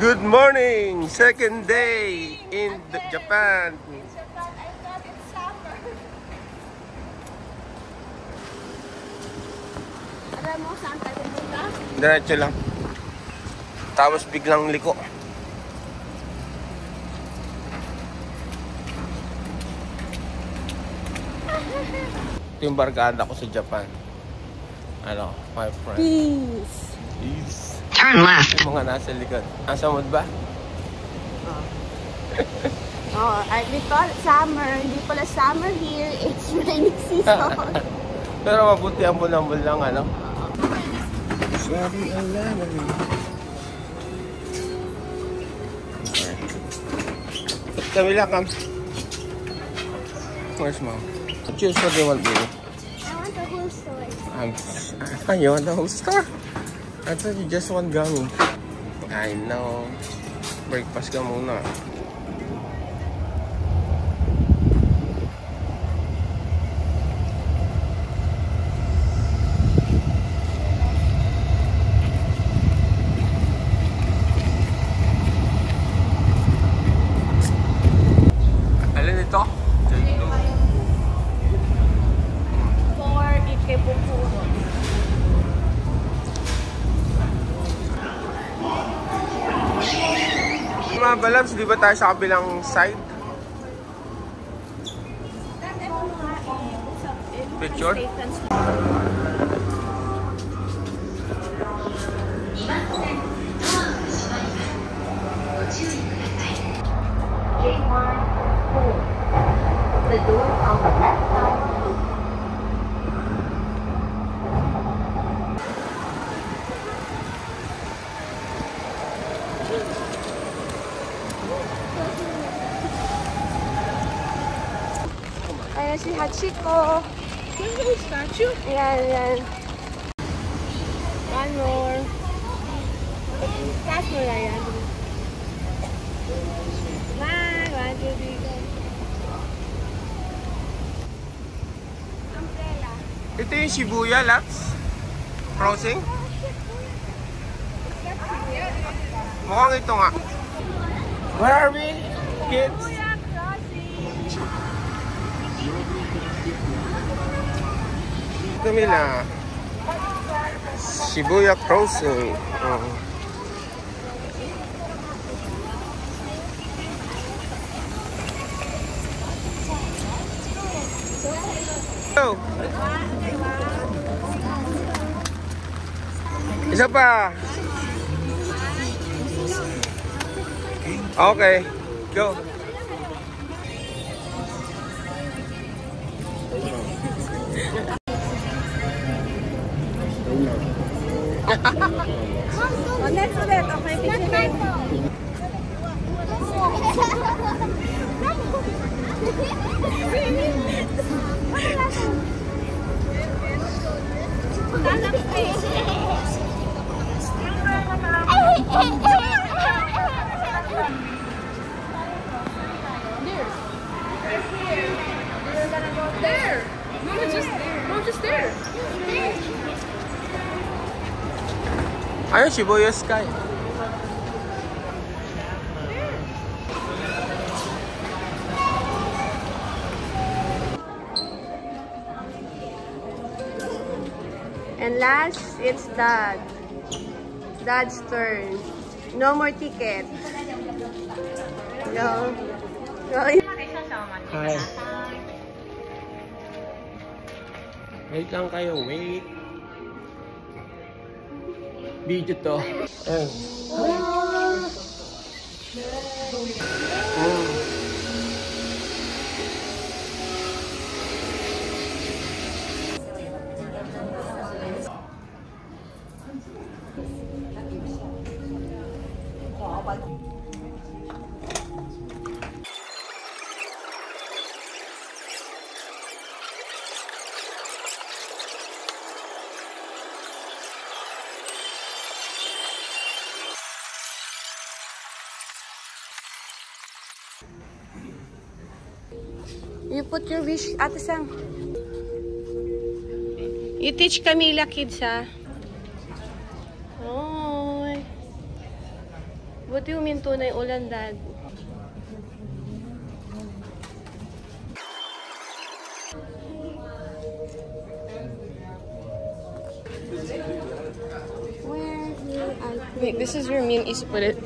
Good morning! Second day in Japan. In Japan, I thought it's summer. Alam mo saan tayo pupunta? Diretso lang. Tapos biglang liko. Ito yung barkada ko sa Japan. Ano, my friend. Peace. Peace. Turn left. Yung mga nasa likod. Nasa mood ba? We call it summer. Hindi pala summer here. It's rainy season. Pero mabuti ang bulambul lang, ano? Sorry, alam. Camila, come. Where's mom? Choose what you want, baby. I want the whole store. You want the whole store? I thought you just want gummy. I know. Breakfast ka muna. Alin ito? For Ikebukuro. Mga balabs, di ba tayo sa kabilang side? Picture? The door on the left side. Ayan si Hachiko. Yung statue? Ayan, ayan. One more. Taas mo na yan. One, two, three, go. Umbrella. Ito yung Shibuya, Laps? Crossing? Mukhang ito nga. Where are we, kids? Shibuya Crossing. Camila. Shibuya Crossing. Go! Isa pa. Okay, go. Next ulit. Okay, picture. There! Mama, just there. Mom, just there. Ayun, Shibuya Sky. And last, it's Dad. Dad's turn. No more ticket. No. Hi. Wait lang kayo, wait. Video to. You put your wish, Ate Sam. You teach Camila kids, ha? Oh. What do you mean tunay ulan, Dad? Where will I put Wait, this is where me and Isa put it.